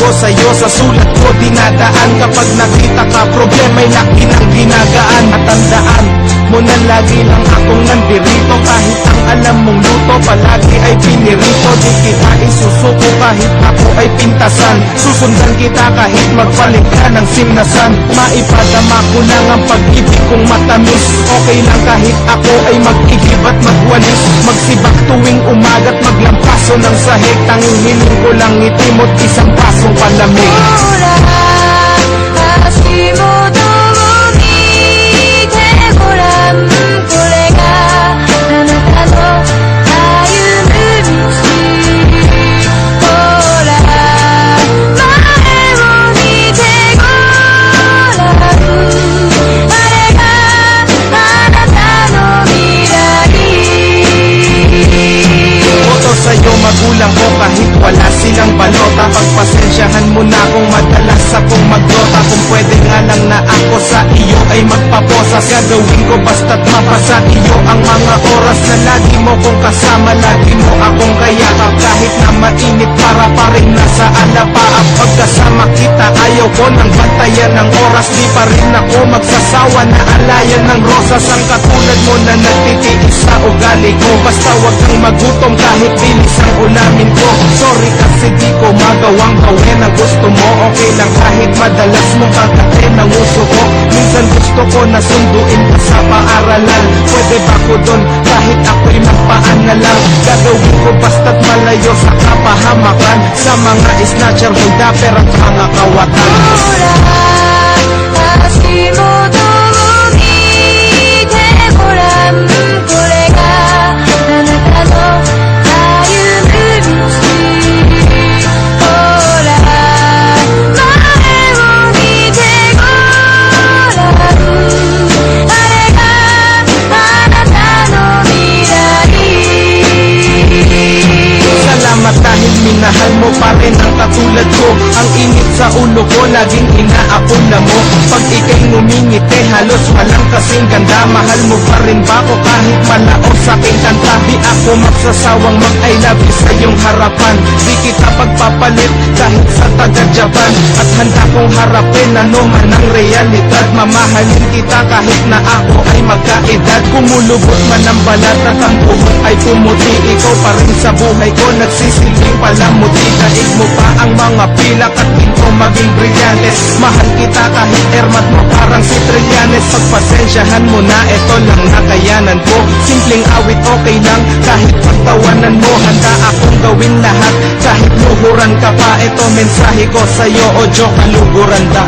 ko sa'yo, sa sulat ko dinadaan. Kapag nakita ka, problema'y laki ng ginagaan. At tandaan mo na lagi lang akong nandirito. Kahit ang alam mong luto, palagi ay pinirito. Di kita isusuko kahit ako ay pintasan. Susundan kita kahit magpalit ka ng simnasan. Maipadama ko lang ang pag-ibig kong matamis. Okay lang kahit ako ay mag-igib at magwalis. Magsibak tuwing umaga't maglampaso ng sahig. Tanging hiling ko lang ngiti mo't isang pasong palamig. Sa'yo magulang ko kahit wala silang balota. Pagpasensyahan mo na kung madalas akong magdota. Kung pwede nga lang na ako sa iyo ay magpaposa. Gagawin ko basta't mapasa iyo ang mga oras na lagi mo kong kasama. Lagi mo akong kayakap kahit na mainit, para pa rin nasa alapaap. Pagkasama kita ayaw ko ng bantayan ng oras. Di pa rin ako magsasawa na alayan ng rosas. Ang katulad mo na nagtitiis sa ugali ko. Basta wag kang magutom kahit bilis ang ulamin ko. Sorry kasi di ko magawang gawin ang gusto mo. Okay lang kahit madalas mong kagatin ang uso ko. Minsan gusto ko na sunduin ka sa paaralan. Pwede ba ko dun kahit ako'y magpaana lang? Gagawin ko basta't malayo sa kapahamakan. Sa mga snatcher, holdaper at mga kawatan. Dahil minahal mo pa rin ang katulad ko. Ang init sa ulo ko, laging inaapula mo. Pag ika'y ngumingiti, halos walang kasing ganda. Mahal mo pa rin ba ako kahit malaos sa aking kanta? Di ako magsasawang mag-I love you sa iyong harapan. Di kita pagpapalit kahit sa taga-Japan. At handa kong harapin ano man ang realidad. Mamahalin kita kahit na ako ay magkaedad. Kumulubot man ang balat at ang buhok ay pumuti. Ikaw pa rin sa buhay ko, nagsisilbing palamuti. Daig mo pa ang mga pilak at ginto maging brilyantes. Mahal kita kahit ermat mo parang si Trillanes. Pagpasensyahan mo na, ito lang nakayanan ko. Simpleng awit okay lang kahit pagtawanan mo. Handa akong gawin lahat kahit luhuran ka pa. Ito mensahe ko sa'yo, o joke, kaluguran ka.